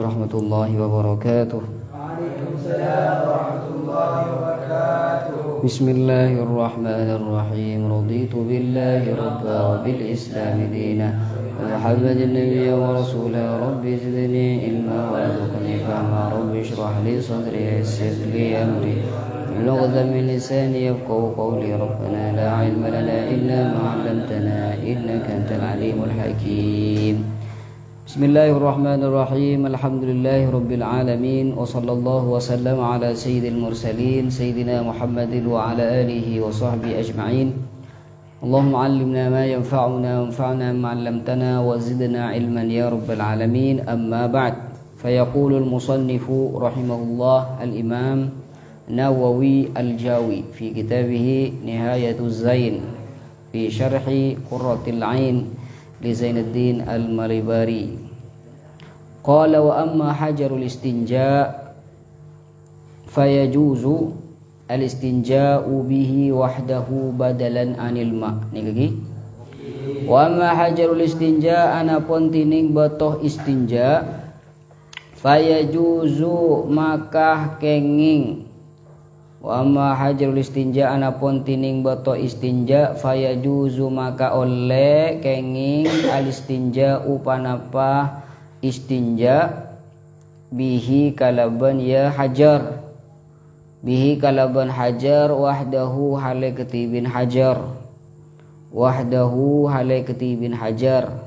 warahmatullahi wabarakatuh. Waalaikumsalam warahmatullahi wabarakatuh. Bismillahirrahmanirrahim. Raditu billahi rabba wa bil islami dina wa muhammadin nabiyya wa rasula. Rabbi zidni ilma warzuqni fahma. Rabbi shrah li sadri yassir li amri واحلل من لساني يفقهوا قولي. ربنا لا علم لنا إلا ما علمتنا إنك أنت العليم الحكيم. Bismillahirrahmanirrahim. Alhamdulillahi rabbil alamin. Wa sallallahu wa sallam ala sayyidil mursalin sayyidina Muhammadin wa ala alihi wa sahbihi ajma'in. Allahumma 'allimna ma yanfa'una wanfa'na ma 'allamtana wa zidna 'ilman ya rabbal alamin. Amma ba'd. Fayaqulu al-musannifu rahimahullah al-imam Nawawi al-Jawi fi kitabih Nihayatuz Zain fi syarhi Qurratil Ain li Zainuddin al-Maribari. Qala wa amma hajarul istinja fayajuzu al-istinja'u bihi wahdahu badalan anil ma. Niki wa amma hajarul istinja anapun tining batoh istinja fayajuzu maka kenging. Wa amma hajarul istinja anapun tining batoh istinja fayajuzu maka oleh kenging al istinja upanapa istinja bihi kalaban ya hajar, bihi kalaban hajar wahdahu hale ketibin hajar, wahdahu hale ketibin hajar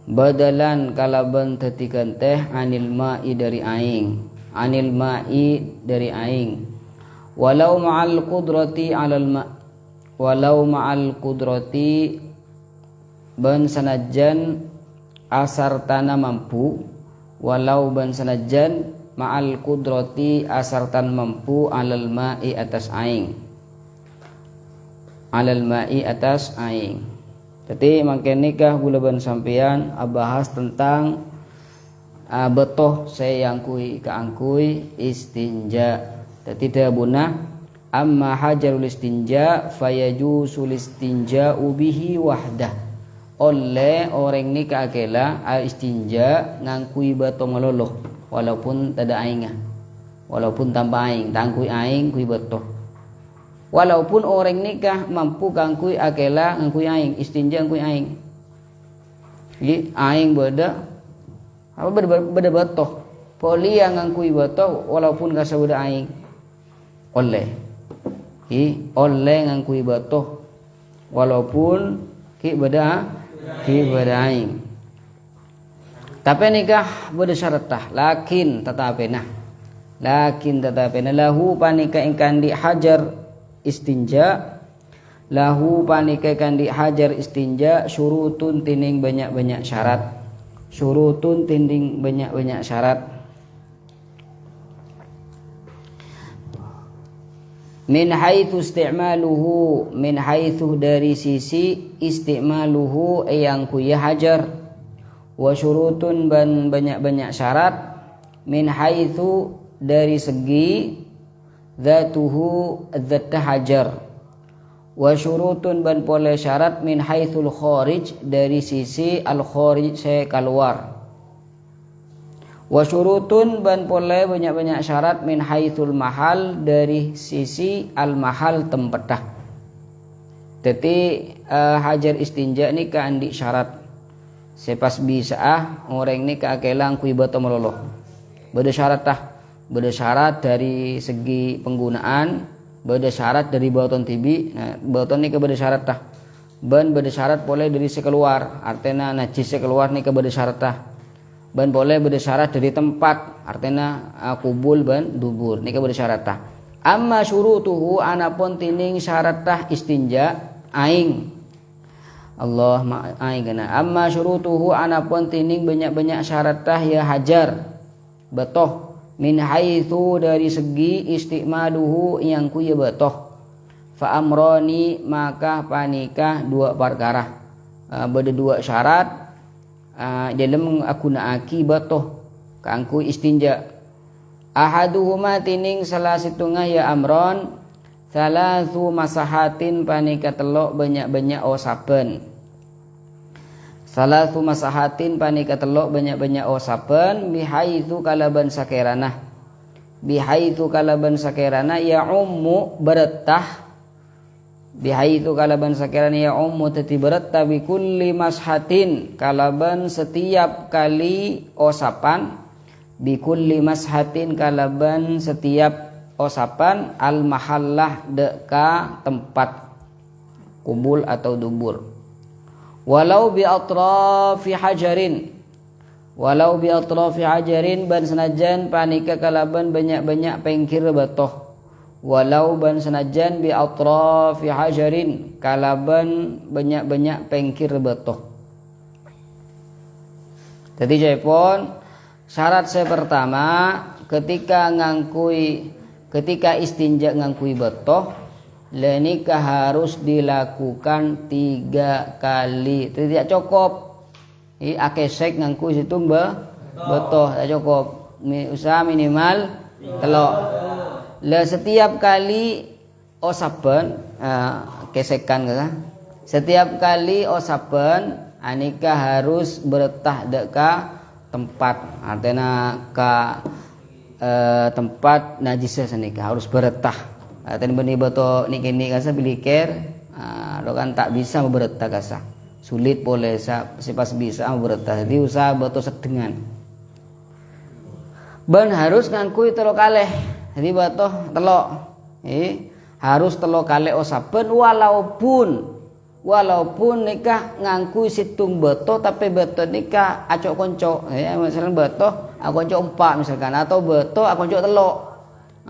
badalan kalaban tetikan teh anil ma'i dari aing, anil ma'i dari aing. Walau ma'al qudrati 'alal ma', walau ma'al qudrati ban sanajan asar tanah mampu, walau ban sanajan ma'al qudrati asar tan mampu 'alal ma'i atas aing, 'alal ma'i atas aing. Jadi mangke nikah gula ban sampean bahas tentang betoh saya angkui kaangkui istinja. Tidak bunah amma hajarul istinja fayajusul istinja'u bihi wahdah. Oleh orang ni kaakela istinja ngangkui bato meloloh walaupun tada aingah, walaupun tanpa aing, tangkui aing kui bato. Walaupun orang nikah mampu kangkui akela ngangkui aing, istinja ngangkui aing. Jadi aing beda apa beda bato. Polia ngangkui bato walaupun kasa beda aing. Oleh ngangkui batoh walaupun ki beda aing. Tapi nikah beda syaratah lakin tatapena lahu panika ingkang di hajar istinja, lahu panika ingkang di hajar istinja syurutun tinding banyak-banyak syarat, syurutun tinding banyak-banyak syarat. Min haitsu isti'maluhu, min haitsu dari sisi isti'maluhu yang kuya hajar, wa syurutun ban banyak-banyak syarat, min haitsu dari segi dzatuhu dzat hajar, wa syurutun ban pole syarat min haitsul kharij dari sisi al kharij saya keluar. Wa syurutun ban pole banyak-banyak syarat min haitsul mahal dari sisi al mahal tempatah. Jadi hajar istinja ni ka andi syarat. Sepas bisa orang ni ka akelang kui bato meloloh. Beda syarat tah. Beda syarat dari segi penggunaan, beda syarat dari bauton tibi. Nah, bauton ni ka beda syarat tah. Ban beda syarat pole dari sekeluar. Artinya najis sekeluar ni ka beda syarat tah. Ban boleh bersyarat dari tempat, artinya kubul ban dubur nika bersyarat tah. Amma syurutuhu anapun tining syarat tah istinja aing. Allah aing kana. Amma syurutuhu anapun tining banyak-banyak syarat tah ya hajar. Betoh min haitsu dari segi istimaduhu yang kuya betoh. Fa amrani maka panikah dua perkara. Beda dua syarat dalam aku naaki batoh kangku istinja. Ahaduhuma tining salah situngah ya amron salasu masahatin panika telok banyak-banyak osapen. Salatu masahatin panika telok banyak-banyak osapen bihaitsu kalaban sakerana. Bihaitsu kalaban sakerana ya ummu beretah. Bihaitsu kalaban sakerana ya ummu tati beretah bi kulli mashatin kalaban setiap kali osapan. Bi kulli mashatin kalaban setiap osapan al mahallah deka tempat kubul atau dubur. Walau bi atrafi hajarin ban senajan panika kalaban banyak-banyak pengkir batoh. Walau ban senajan bi atrafi hajarin kalaban banyak-banyak pengkir batoh. Jadi jaipon syarat saya pertama ketika istinja ngangkui batoh lenika harus dilakukan 3 kali. Tidak cukup akesek ngangku situ betoh tidak cukup. Usaha minimal telok. Le setiap kali osapen kesekan ka. Setiap kali osapen anika harus beretah deka tempat. Artinya ka tempat najisah sanika harus beretah. Tadi benih beto nikini kasa biliker, lo kan tak bisa beretah kasa, sulit boleh pas bisa beretah. Jadi usaha beto sedengan. Ben harus ngangkui telok kaleh, jadi beto telok, harus telok kaleh osapen walaupun nikah ngangkui situng beto tapi beto nikah acok konco, misalnya beto aku konco 4 misalkan atau beto aku konco telok.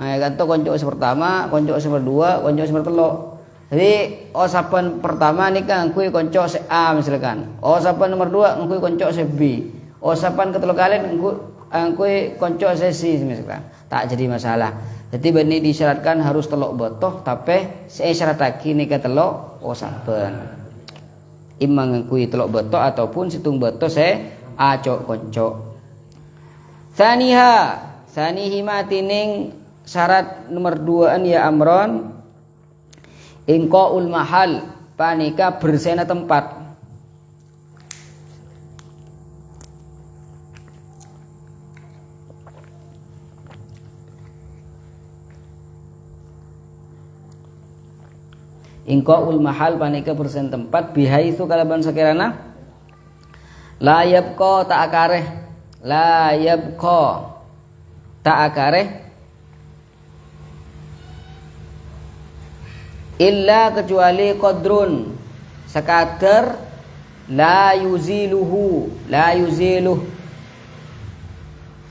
Kanto konco pertama, konco kedua, konco telok. Jadi osapan pertama nih kan ngkui konco se A misalkan. Osapan nomor 2 ngkui konco se B. Osapan ketelu kalian ngkui konco se C misalkan. Tak jadi masalah. Jadi bani disyaratkan harus telok botoh tapi syarat lagi nih telok osapan. Imang ngkui telok botoh ataupun situng botoh se A cok konco. Sanihi matining syarat nomor 2 ya amron ingqaul mahal panika bersihna tempat. Ingqaul mahal panika bersihna tempat bihaitsu kalaban sakirana la yabqa ta akareh illa kecuali qadrun sekadar la yuziluh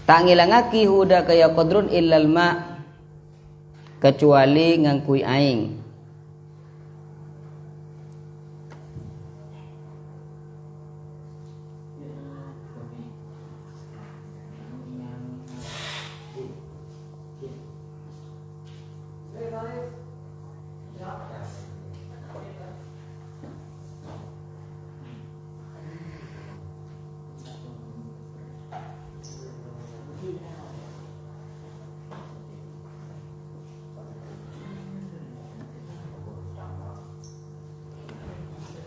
tak ngilangaki huda kaya qadrun illal ma kecuali ngangkui aing.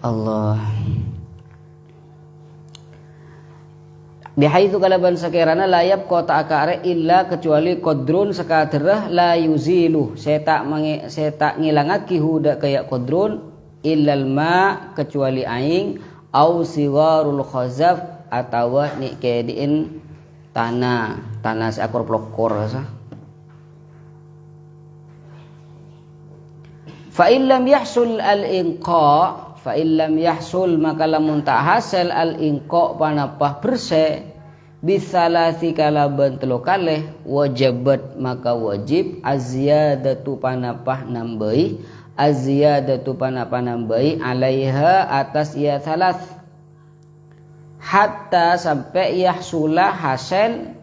Allah bihaitsu kalaban sakirana layab kota akare illa kecuali qadrun sakadrah la yuzilu saya tak ngilangaki huda kaya qadrun illal ma kecuali aing au siwarul khazaf atawa ni kediin tanah seakor plokor sa. Fa illam yahsul maka lamun tak hasil al inqa panapah bersih bisalasi kalaban telu kalih wajibat maka wajib aziyadatu panapah nambahi alaiha atas ya salas hatta sampai yahsula hasil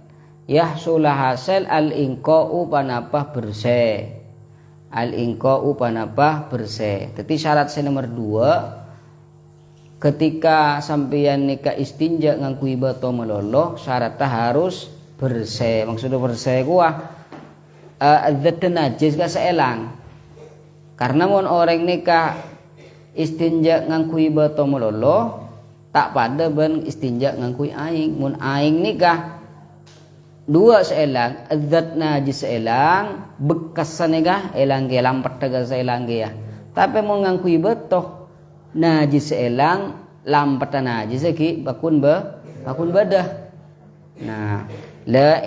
al inqa'u panapah bersih. Al-inqa'u panapah bersih. Jadi syarat nomor 2 ketika sampeyan nikah istinja ngangkui bato meloloh syaratnya harus bersih. Maksudnya bersih kuah zat najis ka seelang. Karena mon orang nikah istinja ngangkui bato meloloh tak pada ben istinja ngangkui aing. Mun aing nikah dua seelang zat najis seelang bekas sanega elang ge lampet daga seelang ge ya. Tapi mun ngangkui betoh najis seelang lampet najis ki bakun badah. Nah,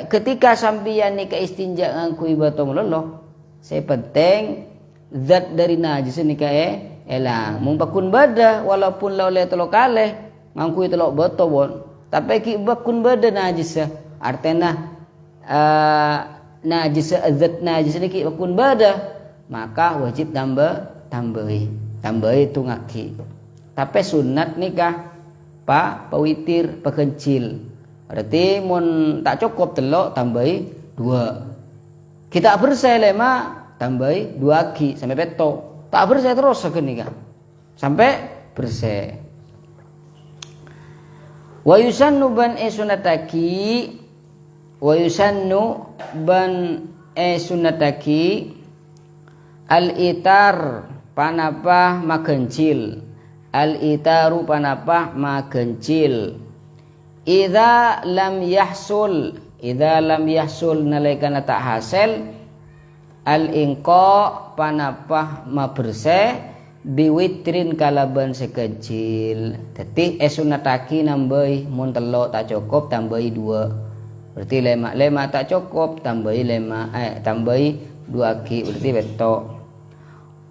ketika sampeyan nikah istinja ngangkui betoh meloloh, saya penting zat dari najis nikah elang. Mun bakun badah walaupun laule telok kaleh ngangkui telok betoh bon. Tapi ki bakun badah najis artinya najis zat najis niki bakun badah maka wajib tambahi itu ngaki. Tapi sunat nikah pawitir pekencil. Berarti mun tak cukup telok tambahi 2. Kita bersih lema tambahi 2 aki sampai peto. Tak bersih terus nikah sampai bersih. Wa yusannu ban sunataki wa yusannu ban sunataki al-itar panapah makencil. Al-itaru panapah makencil. Idza lam yahsul nalaikana tak hasil al-inqa panapah maberse biwitrin kalaban sekecil. Dadi sunataki nambahi mun telok tak cukup tambahi 2. Berarti lema tak cukup tambahi tambahi 2 aki berarti betok.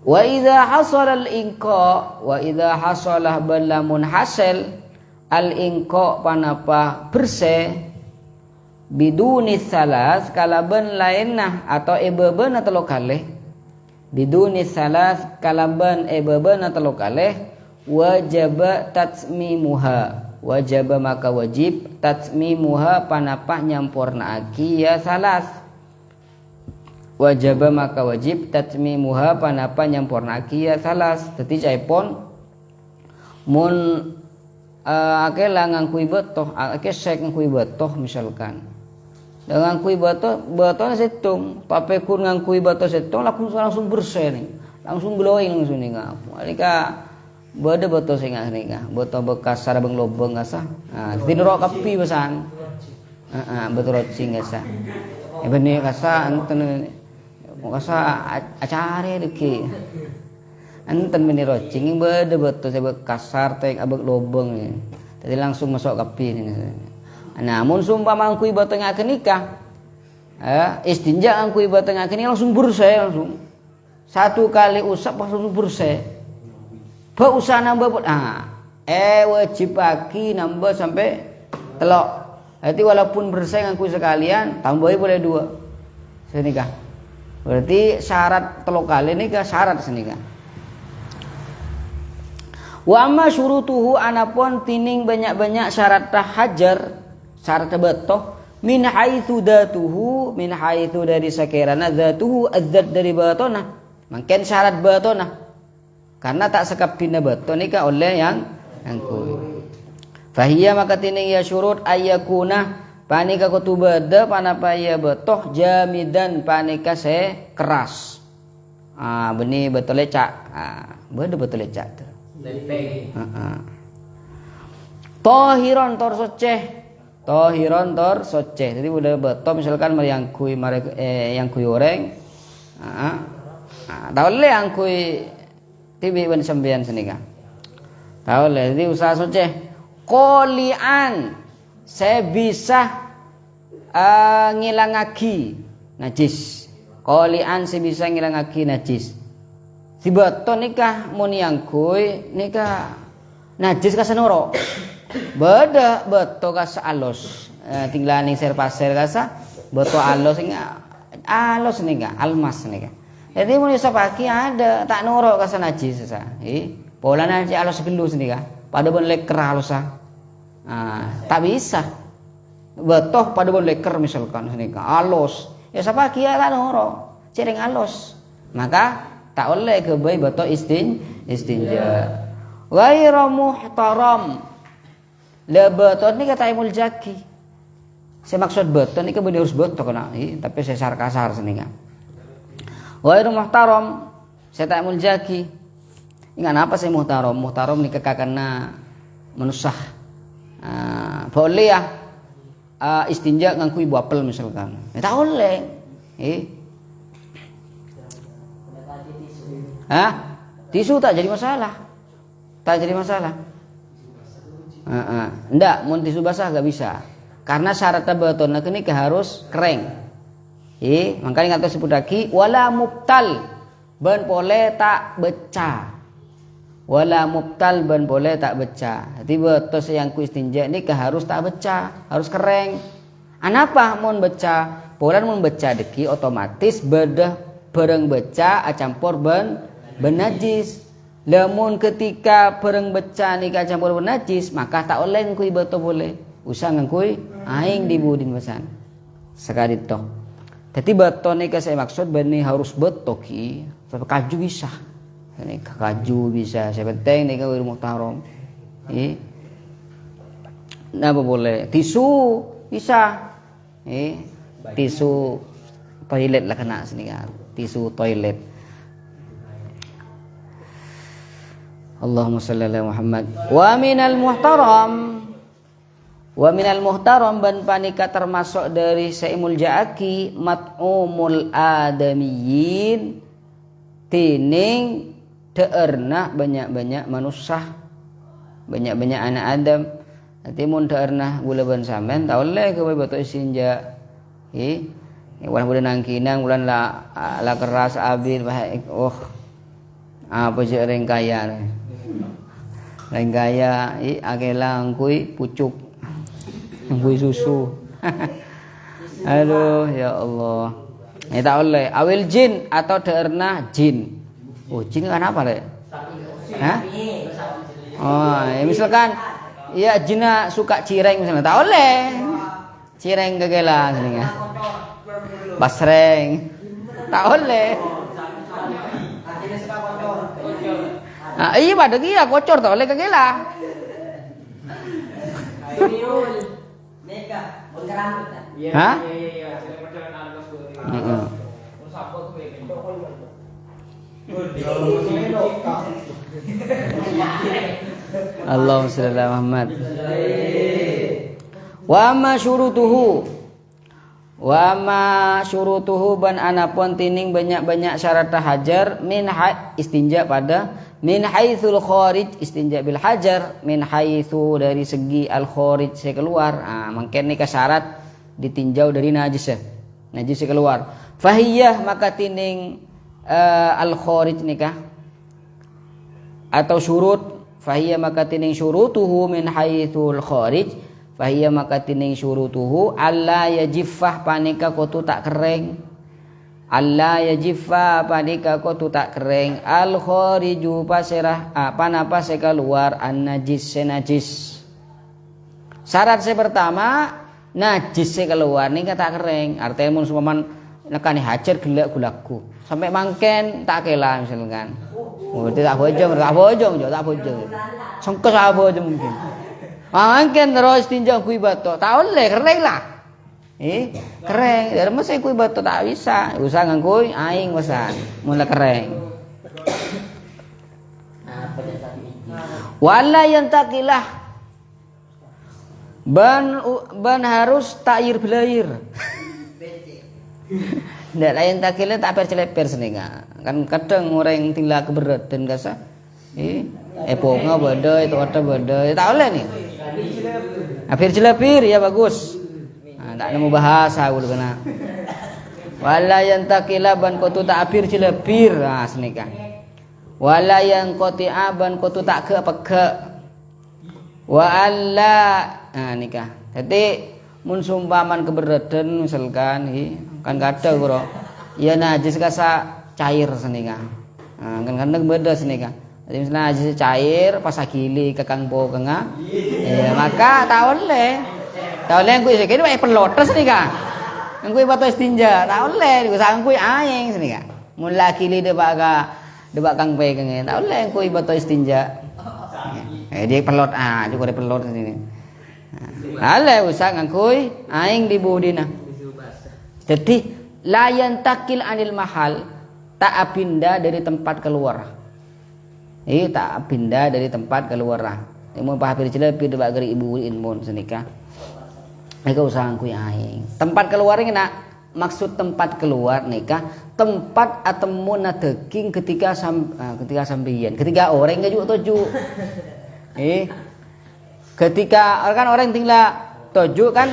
Wa idza hasala al-inqa wa idza hasalah balamun hasil al-inqa panapa bersih biduni salas kalaban lainah atau ebebeun atau kalih biduni salas kalaban ebebeun atau kalih wajaba tatmimuha wajaba maka wajib tatmimuha panapa nyampurna aki ya salas wajaba maka wajib tatmimuha panapa nyampurna aki ya salas. Dadi caipon mun akela ngangkui betoh ake sek ngangkui betoh misalkan dengan kui betoh setung papekun ngangkui betoh setung langsung bersih nih langsung glowing langsung nih ngapu alika bade betoh sing nih betoh bekas sara beng lobeng asa tinurok kapi besan betul rocing asa benih kasa anten kasa acare deki enten meni rocing bade betul saya bekasar teh abek lobeng ya. Jadi langsung masuk kapi ini. Namun sumpah mangkui batang akan nikah, istinja angkui batang akan ini langsung bersih langsung. 1 kali usap langsung bersih. Usah nambah wajib pagi nambah sampai telok. Jadi walaupun bersih angkui sekalian tambahi boleh 2 senikah. Berarti syarat telok kali nikah syarat senikah. Wa amma syurutuhu anapun tining banyak-banyak syarat hajar syarat betoh min haitsu datuhu min haitsu dari sakirana datuhu azzat dari batona mungkin syarat batona karena tak sekapina beto nikah oleh yang angkui fahiya maka tining ya syurut ayyakuna panika kutubada panapa ya betoh jamidan panika se keras benih betul lecak betul lecak Tohiron tor soceh jadi udah beto misalkan yang kui oreng tahu le yang kui tibi ban sembian senika tahu le jadi usaha soceh kolian saya bisa ngilangaki najis kolian saya bisa ngilangaki najis si beto nikah mun yang kui nikah najis ka sanoro beda beto ka alus tinggal ning ser pasir kasa beto alus nikah almas nikah jadi mun iso pagi ada tak noro ka najis sa pola najis alus gelus nikah pada bon leker alus tak bisa beto pada bon leker misalkan nikah alus ya sapaki ya tak noro cereng alus maka tak oleh kebai beto istinja ghairu muhtaram la beto ni kata imul jaki saya maksud beto ni ke bener harus beto kena tapi saya kasar seninga ghairu muhtaram saya tak imul jaki ingat apa saya muhtaram ni kekakana menusah. Boleh ya istinja ngangku ibu apel misalkan. Ya tak boleh. Tisu tak jadi masalah. Tak jadi masalah. Enggak, mun tisu basah gak bisa. Karena syaratnya betona ini harus kering. Makanya kata sebut lagi wala mubtal ban boleh tak beca. Wala mubtal ban boleh tak beca. Jadi betos yang ku istinja ini harus tak beca, harus kering. Anapa mun beca? Polan mun beca deki otomatis bedah bareng beca campur ban najis. Lamun ketika bareng beca ni campur ban najis, maka tak oleh ngkui beto boleh. Usah ngkui aing dibudin pesan. Sekali toh. Jadi beto ni saya maksud bani harus beto ki. Tapi kaju bisa. Ini kaju bisa. Saya penting ni kau muhtaram. Napa boleh? Tisu bisa. Tisu toilet lah kena sini kan. Tisu toilet. Allahumma shalli ala Muhammad. Wa minal muhtaram ban panika termasuk dari saimul jaaki mat'umul adamiyyin tining deerna banyak-banyak manusia, banyak-banyak anak Adam. Nanti mun deerna gula ban sampean ta oleh kowe batu istinja. Bulan bulan nangkinang bulan la keras abin apa sih orang kaya lain gaya akela ngkui pucuk ngkui susu. Aduh ya Allah. Ini tak oleh awil jin atau deerna jin. Jin kan apa le? Misalkan ya jina suka cireng misalnya tak oleh. Cireng kagela gini ya. Basreng. Tak oleh. Iya pada kia kocor tak oleh kagela. Allahumma shalli ala Muhammad. Wa ma syurutuhu ban anapun tining banyak-banyak syarat hajar min istinja pada min haitsul kharij istinja bil hajar min haitsu dari segi al kharij saya keluar. Mungkin nikah syarat ditinjau dari najis keluar. Fahiyah maka tining al kharij nikah atau syurut fahiyah maka tining syurutuhu min haitsul kharij fahiyah maka tining syurutuhu alla yajiffah panika kotu tak kering. Allah yajifa panika kotu tak kering al khariju pasirah apa keluar an najis senajis. Syarat saya pertama najis keluar nih tak kering. Artinya mun sumpaman nekani hajar gelak gulaku sampai mangken tak kela misalkan. Tak bojong. Songkos apa bojong mungkin. Mangken terus tinjau kui bato. Tak oleh kering lah. Kering, dari masa kui batu tak bisa, usah ngangkui aing pesan, mulai kering. Wala yang takilah, ban harus tair belair. Ndak lain takilah tak perceleper senenga. Kan kadang orang tinggal keberatan kasa. Epoknya beda, itu ada beda, tak oleh nih. Apir celepir ya bagus. Tak nemu bahasa aku kena. Wala yang takilah ban kotu tak apir cilepir senika. Wala yang koti'a ban kotu tak ke apa ke. Wa alla nikah. Jadi mun sumpaman keberatan misalkan kan kada bro. Ya najis kasa cair senika. Kan kadang beda senika. Jadi misalnya najis cair pas agili kekang po kenga. Maka tak oleh. Tak oleh ngkui sekali wae pelotes nih kak. Ngkui batu istinja. Tak oleh digusang ngkui aing sini kak. Mun laki li debak kang pegang. Tak oleh ngkui batu istinja. Dia pelot juga dia pelot sini. Ale usah ngkui aing di budina. Jadi layan takil anil mahal tak pindah dari tempat keluar. Tak pindah dari tempat keluar. Mun pahapir cilepi debak geri ibu mun senika. Eka usaha kui aing. Tempat keluar ini nak maksud tempat keluar nikah tempat atemun daging ketika sambian ketika orang enggak juga toju. Ketika kan orang tinggal toju kan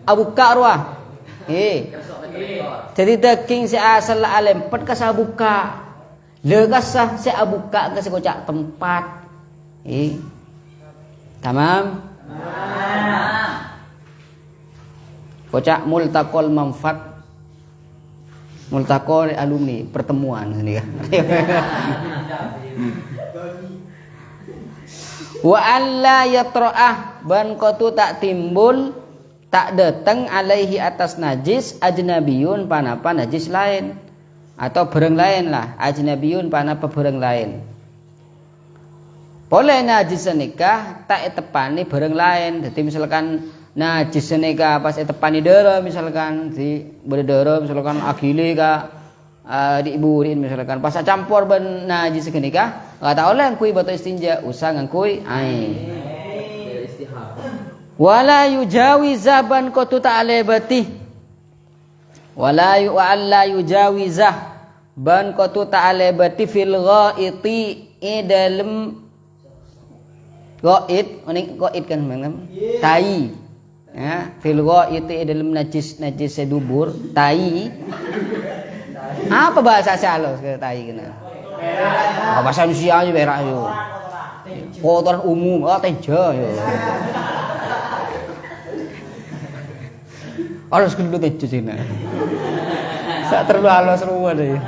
abuka ruah. Jadi daging si asal alempet ka sabuka. Lekasah si abuka ka sekocak tempat. Tamam? Kocak multaqol manfaat. Multaqol alumni pertemuan ini kan. Wa alla yatra'ah ban qatu tak timbul tak datang alaihi atas najis ajnabiyun panapa najis lain atau barang lain lah ajnabiyun panapa barang lain. Boleh najis nikah tak etepani barang lain. Jadi misalkan najis nikah pas etepani dara misalkan di berdara misalkan agile ka diiburin misalkan pas campur ben najis nikah enggak tak oleh kui batu istinja usah ngangkui ain. Wala yujawiza ban qatu ta'alebati wala yujawizah ban qatu ta'alebati fil ghaiti dalam Goit, ini goit kan bang, tai, ya, fil goit dalam najis sedubur, tai. Apa bahasa Salo sekarang tai kena? Bahasa Indonesia aja berak yo. Kotoran umum, teja yo. Harus kudu teja cina. Sak terlalu halus semua deh.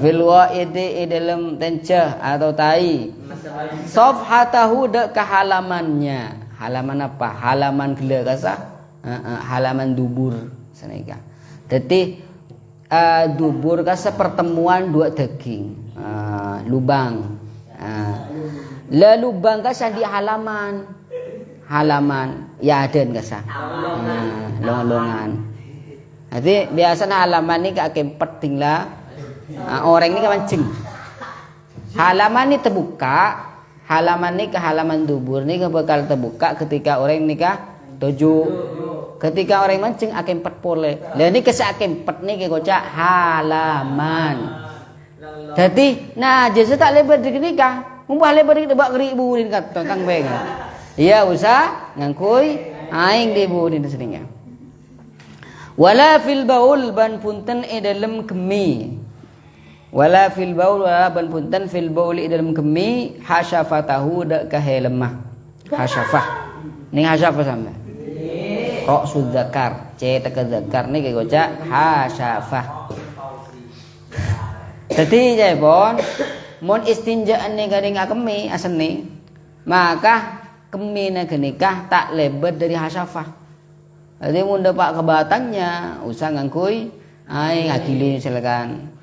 Fil goit dalam teja atau tai. Sofhatahu dek ke halamannya. Halaman apa? Halaman gila kasah. Halaman dubur senika. Jadi dubur kasah pertemuan dua daging. Lubang. La lubang kasah di halaman. Halaman yaden kasah. Longan-longan. Jadi biasanya halaman ini kak kempet tinggal. Orang ini kemancing. Halaman ini terbuka, halaman ini ke halaman dubur ini bakal terbuka ketika orang nikah tujuh, ketika orang mancing akan empat pole. Dan ini kesak akan empat nih kocak halaman. Jadi, nah jasa tak lebar di nikah, mumpah lebar di bak geri ibu di kata kang beng. Iya usah ngangkui aing di ibu di seringnya. Wala fil baul ban punten dalam kemi. Wala fil baul wala ban punten fil bauli dalam kemi hasyafatahu dak kahe lemah hasyafah ning hasyafah sampe kok sudzakar c teka zakar nih kocak hasyafah. Dadi jepon mun istinjaan nih gading kemi aseni maka kemi na genikah tak lebar dari hasyafah. Jadi mun dapat kebatannya usah ngangkui ai ngakili silakan.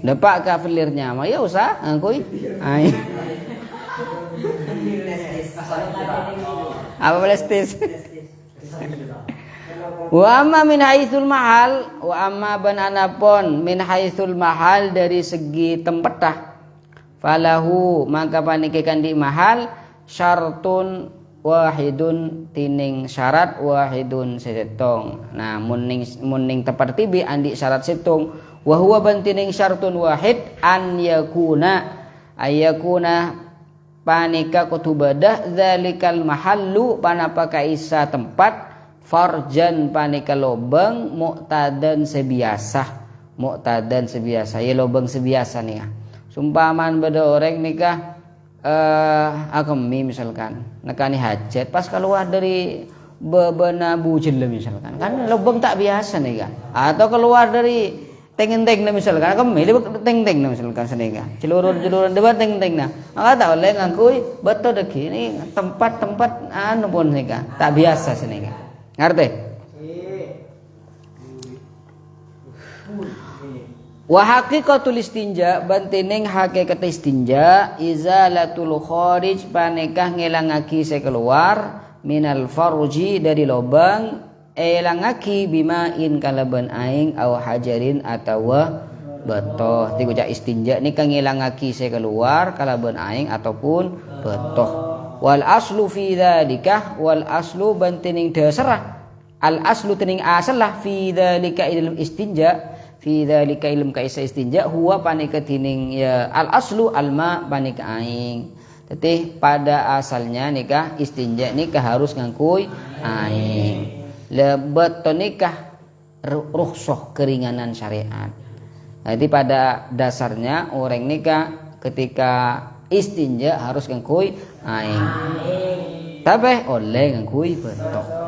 Dapat kafirnya mah ya usah ngangkui. Ai. Apa belestis? Wa amma min haitsul mahal wa amma ban anapun min haitsul mahal dari segi tempatah falahu maka panikekan di mahal syartun wahidun tining syarat wahidun setong. Nah muning tempat tibi andi syarat setung wa huwa bantining syartun wahid an yakuna ayakuna panika kutubadah zalikal mahallu panapa kaisa tempat farjan panika lobang muqtadan sebiasa ya lobang sebiasa nih. Sumpaman beda orang nikah akemi misalkan nekani hajat pas keluar dari bebena bujil misalkan kan lobang tak biasa nih kan atau keluar dari teng-teng misalkan akemi dia teng-teng misalkan senega celuruan debat teng-teng nah maka tak oleh ngakui betul dek ini tempat-tempat anu pun nih tak biasa senega ngerti. Wa haqiqatul istinja bantining hakikat istinja izalatul kharij panekah ngelangaki sekeluar minal farji dari lobang elangaki bimain kalaban aing aw hajarin atawa betoh. Ti gojak istinja nikah ngilangaki se keluar kalaban aing ataupun betoh. Wal aslu fi dzalika wal aslu bantining dasarah. Al aslu tining asalah fi dzalika ilm istinja fi dzalika ilm kaisa istinja huwa panika tining ya al aslu alma panika aing. Teteh pada asalnya nikah istinja nikah harus ngangkui aing. Lebet nikah rukhsah keringanan syariat. Jadi pada dasarnya orang nikah ketika istinja harus ngangkui aing. Tapi oleh ngangkui betoh.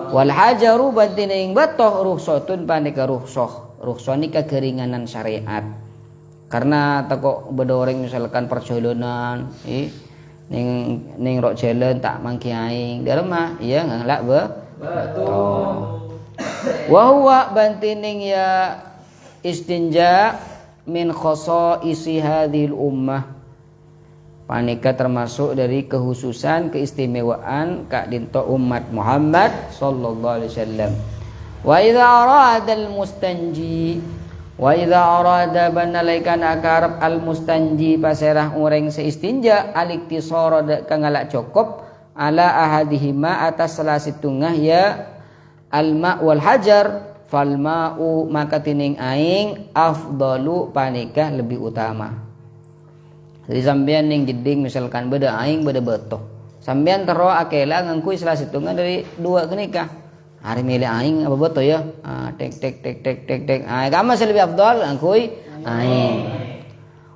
Wal hajaru bantining betoh rukhsatun panika rukhsah. Rukhsah nikah keringanan syariat. Karena takok bedoreng misalkan perjalanan, ning rok jalan tak mangki aing. Dalam mah iya nganglak betoh. Wa huwa bantining ya istinja min khosa'isi hadhil ummah. Panika termasuk dari kehususan keistimewaan kak dinto umat Muhammad sallallahu alaihi wasallam. Wa idza arada al mustanji wa idza arada banalaikan akarab al mustanji paserah urang seistinja aliktisara kangalak cukup ala ahadihima atas salah situngah ya alma wal hajar fal ma'u maka tining aing afdalu panikah lebih utama. Jadi sampean ning jeding misalkan beda aing beda betoh. Sampean tero akela ngangkui salah situngah dari dua kenikah. Hari milih aing apa betoh ya? Tek. Kamu lebih afdal ngangkui aing.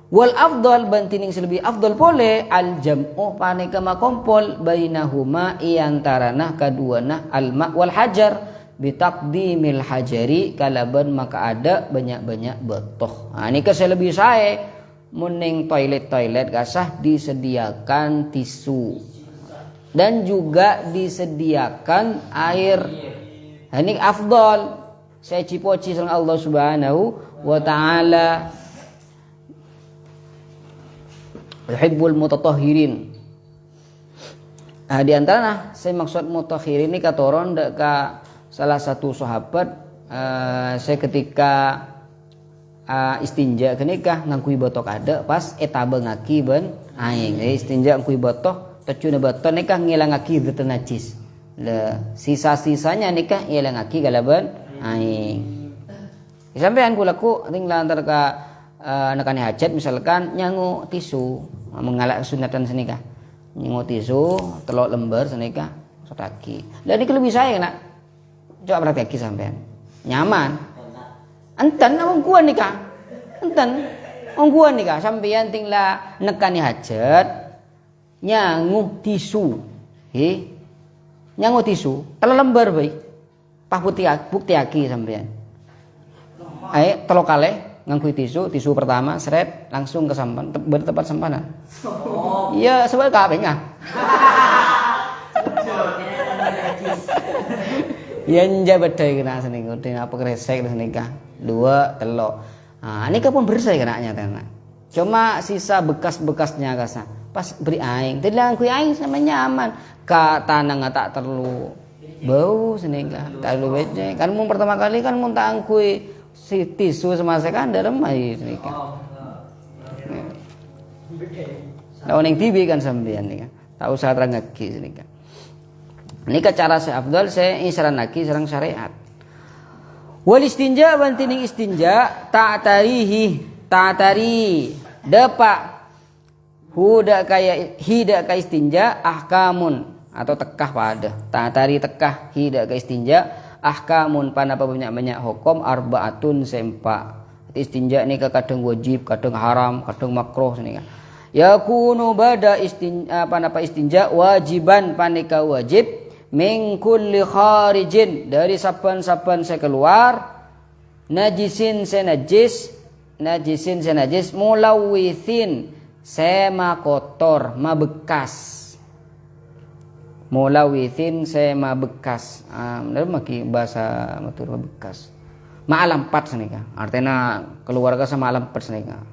Wal afdal bantining lebih afdal pole al jam'u panika makompol bainahuma iantarana kaduana al ma wal hajar bitaqdimil hajari kalaban maka ada banyak-banyak betoh. Ini lebih saya muning toilet kasah disediakan tisu dan juga disediakan air. Ini afdal saya cipoci sama Allah Subhanahu wa taala. Yuhibbul mutatahhirin. Di antara saya maksud mutahhirin ini katoron ka salah satu sahabat saya ketika istinja kenikah ngangkui botok ada pas etabe ngaki ben aing. Istinja ngangkui botok tecuna botok nikah ngilangaki beuteun najis. Le sisa-sisanya nikah ngilangaki kalaban aing. Sampean kulaku ting lantar ka nekani hajat misalkan nyangu tisu mengalak sunatan senikah. Nyangu tisu telok lembar senikah sotaki. Lah iki lebih saya nak. Coba praktek sampean. Nyaman. Enten wong kuan nikah. Enten wong kuan nikah sampeyan tinglah nekani hajat nyangu tisu. Nyangu tisu, telo lembar bae. Pah bukti aki sampeyan. Telo kalih ngangkui tisu pertama seret langsung ke sampan bertempat sampanan. Iya, sebab kabehnya. Yen jabedai kena senika apa kresek senika. 2 telok. Nah, ini pun bersih kenanya tenan. Cuma sisa bekas-bekasnya kasa. Pas beri aing, tidak ngangkui aing sama nyaman. Ka tanah tak terlalu bau senika. Tak terlalu becek. Kan mun pertama kali kan mun tak ngangkui si tisu semasa kan dalam ai senika. Lawan yang tibi kan sampean nika. Tak usah terangaki senika. Nika cara saya afdal saya isaran laki sareng syariat. Wal istinja bantining istinja ta'tari depa huda kaya hida ka istinja ahkamun atau tekah pada ta'tari tekah hida ka istinja ahkamun panapa banyak-banyak hukum arbaatun sempa. Istinja ni kadang wajib, kadang haram, kadang makruh senika. Yakunu bada panapa istinja wajiban panika wajib min kulli kharijin dari saban-saban saya keluar najisin saya najis mulawithin saya ma kotor ma bekas mulawithin saya ma bekas maki bahasa matur bekas ma alampat senika artinya keluarga sama alampat senika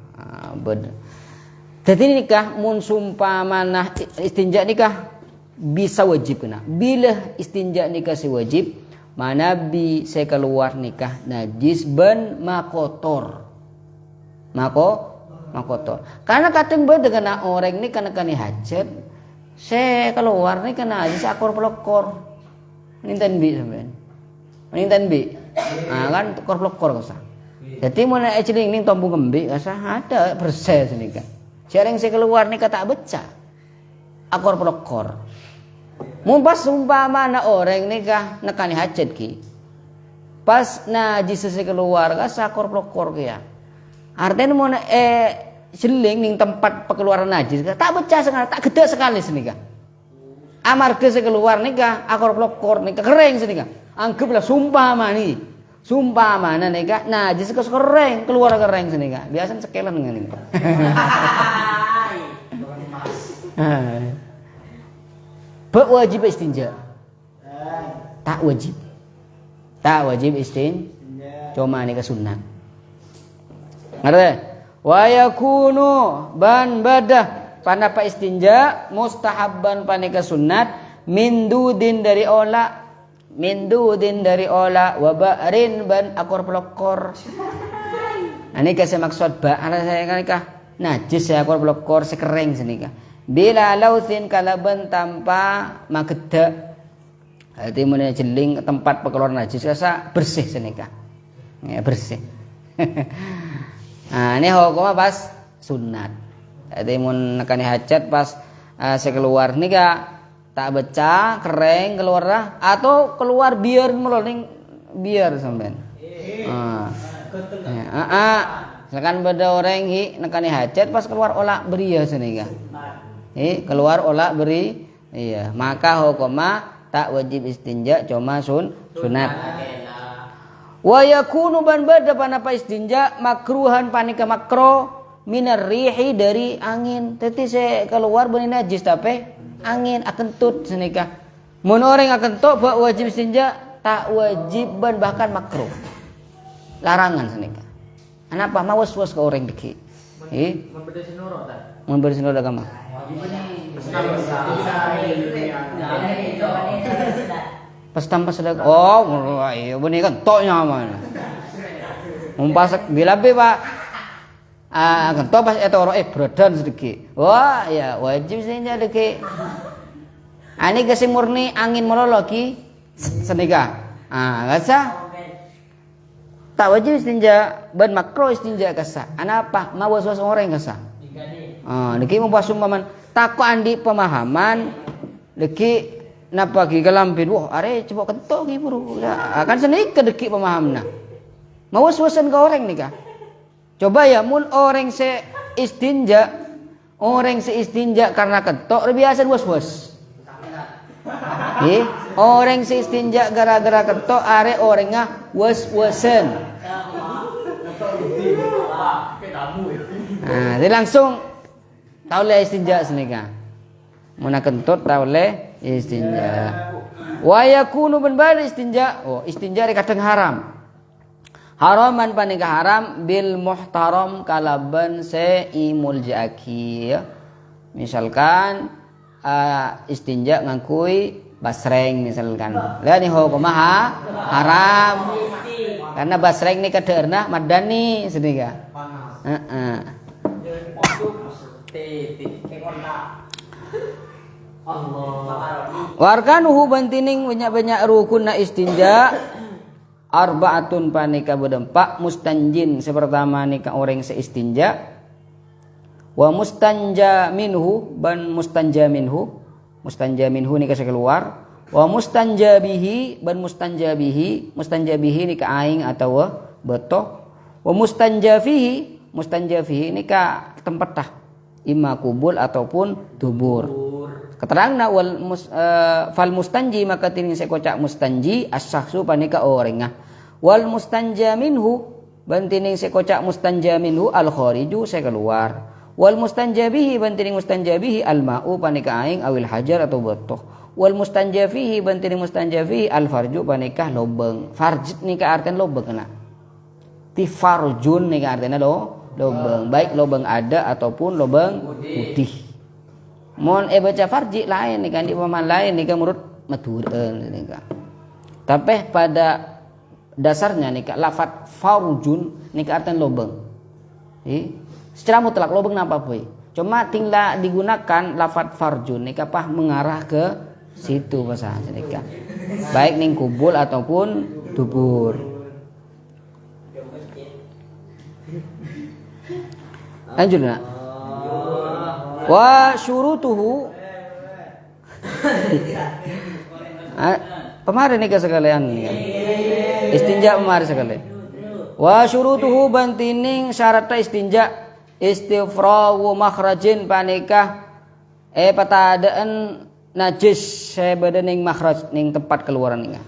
jadi nikah mun sumpah manah istinja nikah bisa wajib kena. Bila istinja nikah si wajib, mana bi saya keluar nikah najis ben ma kotor. makotor. Karena kadang dengan orang ini karena kani hajat, saya keluar nih kena najis akor pelokor. Ninten bi sampean. Ninten bi. Nah kan kor pelokor kasa. Jadi mau naik celing ning tombu kembi kasa ada bersih sini kan. Jarang saya keluar nih kata becah. Akor pelokor. Mumpas umpama na orang nih kah nekani hajat ki. Pas najis saya keluar kasa akor pelokor ki ya. Artinya mau seling ning tempat pengeluaran najis tak pecah sekali, tak gede sekali sini kah. Amarga saya keluar nih kah, akor pelokor nih kering sini kah. Anggaplah sumpah mana nih kah, najis kering keluar kering sini kah. Biasanya sekelan dengan ini. Wajib istinja. Tak wajib istinja. Cuma nih kesunat. Ngerti? Wa yakunu ban badah panapa istinja mustahabban panika sunnat min dudin dari ola wa ba'rin ban akor pelokor. Ini kasih maksud ba ana saya kanikah najis ya akor pelokor sekering senika. Bila lauthin kalaban tanpa mageda. Arti mun jeling tempat pengeluaran najis kasa bersih senika. Ya bersih. Nah, ini hukumnya pas sunat. Jadi mun nekani hajat pas saya keluar nih kak tak beca kering keluar lah atau keluar biar meloning biar sampean. Misalkan pada orang hi nekani hajat pas keluar olak beri ya sini kak. Keluar olak beri, iya maka hukumnya tak wajib istinja cuma sunat. Wa yakunu ban bada panapa istinja makruhan panika makro minar rihi dari angin. Teti saya keluar benih najis tapi angin akan tut senika. Mun orang akan tut ba wajib istinja tak wajib ban bahkan makro. Larangan senika. Kenapa mawas-was ke orang deki? Membersih nurut tak? Membersih nurut agama. Pas tanpa sedekah. Oh, iya benih kan toknya mana. Mumpasak bila Pak. Kan tok pas etoro brodan sedikit. Wah, ya wajib saja deki. Ani gesing murni angin molologi senika. Gasa. Tak wajib istinja, ban makro istinja kasa. Apa? Mawas-was orang kasa. Deki mumpah sumpaman takut andi pemahaman deki napa ki kalampin wah are coba kentok ki bro ya akan senik kedeki pemahamna mau wasan ke orang nih kah coba ya mun orang se istinja karena kentok biasa was orang se istinja gara-gara kentok are orangnya was-wasan jadi langsung tahu le istinja senika mun kentut tahu le istinja. Wa yakunu bin bal istinja. Oh, istinja kadang haram. Haraman panika haram bil muhtaram kalaban seimul jaki. Misalkan istinja ngangkui basreng misalkan. Lah ni hukumah haram. Karena basreng ni kadeurna madani senika. Warkanuhu bantining banyak-banyak rukun na istinja arbaatun panika bedempak mustanjin sepertama nika orang seistinja wa mustanja minhu ban mustanja minhu nika sekeluar wa mustanja bihi ban mustanja bihi nika aing atau beto wa mustanja fihi nika tempat tah imma kubul ataupun dubur. Keterangna fal mustanji maka tining sekocak mustanji as-sahsu panika orangnya. Wal mustanja minhu bantining sekocak mustanja minhu al-khariju saya keluar. Wal mustanja bihi bantining mustanja bihi al-ma'u panika aing awil hajar atau batoh. Wal mustanja fihi bantining mustanja fihi al-farju panika lobeng. Farj nika artian lobeng kena. Ti farjun nika artian lobeng. Baik lobeng ada ataupun lobeng putih. Mon baca farji lain nih kan di paman lain nih kan menurut madhureun nih kan. Tapi pada dasarnya nih kan lafaz farjun nih kan artian lobeng. Secara mutlak lobeng napa boy. Cuma tinggal digunakan lafadz farjun nikah apa mengarah ke situ bahasa nikah. Baik ning kubul ataupun dubur. Lanjut nak. Wa syurutuhu kemarin nikah sekalian nih kan. Istinja kemarin sekalian. Wa syurutuhu bantining syaratnya istinja istifrawu makhrajin panikah patadaan najis sebeda ning makhraj ning tempat keluaran nikah.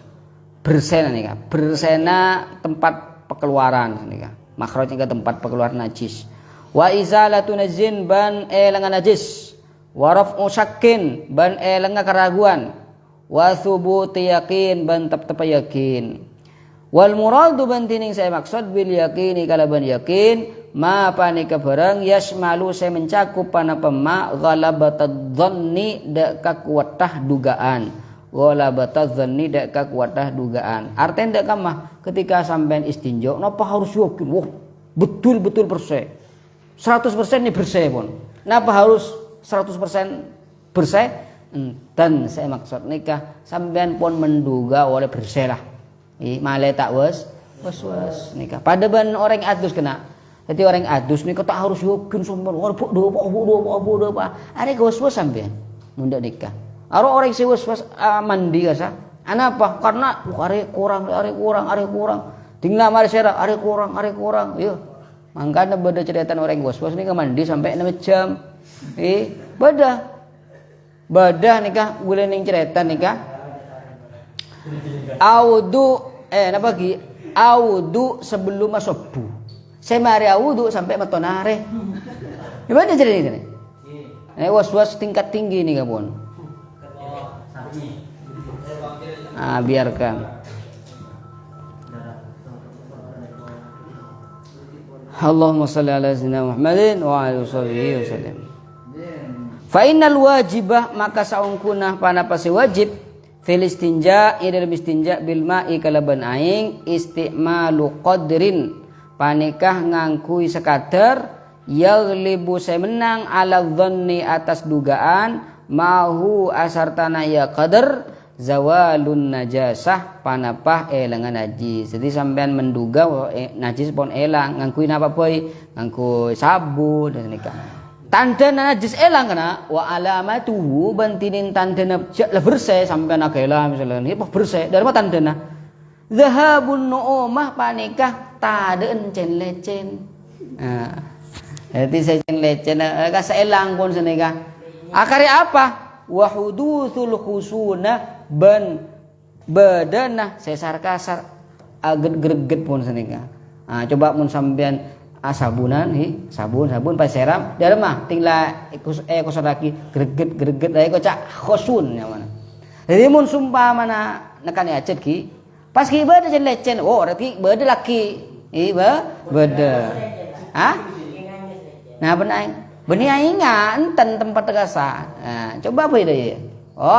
Bersena nikah. Bersena tempat pengeluaran nikah. Makhraj ning tempat pengeluaran najis. Wa izalatu najin ban lengan najis. Wa raf'u syakkin ban lengan keraguan. Wa thubuti yakin ban tep yakin. Wal muradu bantining saya maksud bil yakini kalaban yakin ma panika barang yasmalu saya mencakup panapa ma ghalabatadz dhanni dak kakuatah dugaan. Ghalabatadz dhanni dak kakuatah dugaan. Artinya dak mah ketika sampean istinja napa harus yakin wah betul-betul bersih. 100% ini bersih pun. Napa harus 100% bersih? Dan saya maksud nikah sampean pun menduga oleh bersih lah. Malai tak was nikah. Pada ban orang adus kena. Jadi orang adus nikah tak harus yakin sampean. Bodoh apa. Are was-was sampean. Munda nikah. Orang si was-was mandi kasa. Anapa? Karena are kurang. Tinggal mari sera are kurang. Yo. Mangkana beda cerita orang was-was nikah mandi sampai 6 jam. Badah nikah boleh ning cerita nikah. Audu napa lagi? Audu sebelum subuh. Saya mari audu sampai matonare. Gimana cerita ini? Was-was tingkat tinggi nih kapon. Biarkan. Allahumma shalli ala sayyidina Muhammadin wa ala alihi wasallam. Fa innal wajibah maka saungkunah panapase wajib fil istinja dalam istinja bil ma'i kalaban aing istimalu qadrin panikah ngangkui sekadar yaghlibu saya menang ala dhanni atas dugaan mahu asartana ya qadar zawalun najasah panapah elangan najis. Jadi sampean menduga najis pun elang ngangkui napa boy ngangkui sabu dan nikah. Tanda najis elang kena wa alamatuhu bantinin tanda lah bersih sampai nak elang misalnya ini bersih dari mana tanda zahabun nu'umah panikah tak ada encen lecen. Jadi saya encen lecen kasa elang pun senikah akari apa wa hudutsul khusuna ban badanah sesar kasar agak greget pun senikah. Coba pun sampean sabunan sabun pas seram dari mah tinggal ekos lagi greget ae kocak khosun nya mana. Jadi mun sumpah mana nekan acet ki pas ki beuda jen lecen berarti beuda laki beuda. Nah benih aing enten tempat tegasa. Coba apa itu ya?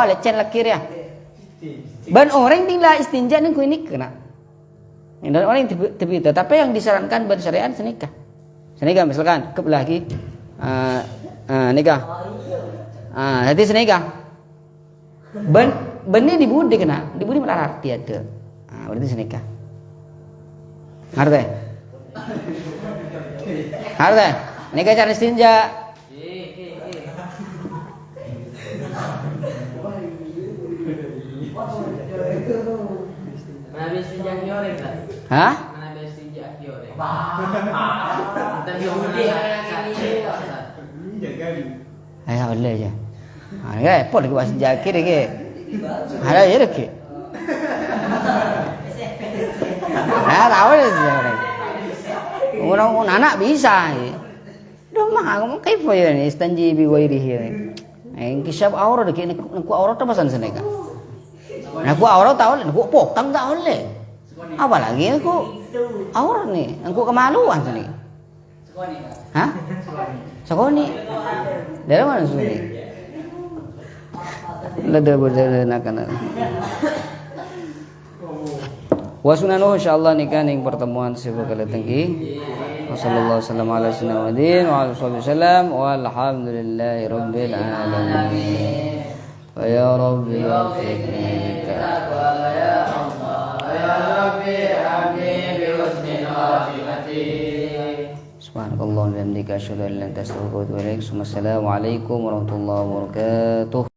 Lecen laki ya. Ban orang tinggal istinja ning kuinik kena. Dan orang yang tapi yang disarankan bersyariat senikah misalkan kep lagi nikah jadi senikah benih dibudi kena dibudi melarat tiada berarti senikah harta nikah cara istinja Mana istinja kiore kan? Hah? Mana istinja kiore? Ayo boleh aja. Repot lagi bahasa jakir lagi. Ada aja lagi. Tahu deh orang. Orang anak bisa. Udah mah kamu kaifa ya ini istanji bi ghairihi ini. Kisah aurat dek ini ku aurat apa san seneka. Nah ku aurat tahu le, ku potang tahu le. Apalagi aku aurat nih, aku kemaluan sini. Hah? Sekoni. Dari mana sini? Lada berjalan akan. Wa sunanu insyaallah nikah ning pertemuan sebab kali tengki. Wassallallahu wasallam ala sayyidina Muhammadin wa ala alihi wasallam walhamdulillahi rabbil alamin. Wa ya rabbi wafiqni bitaqwa ya Allah ya rabbi hamdi bi husnil khatimati. Subhanallah wa bihamdika asyhadu an la ilaha illa anta astaghfiruka wa atubu ilaik. Assalamualaikum warahmatullahi wabarakatuh.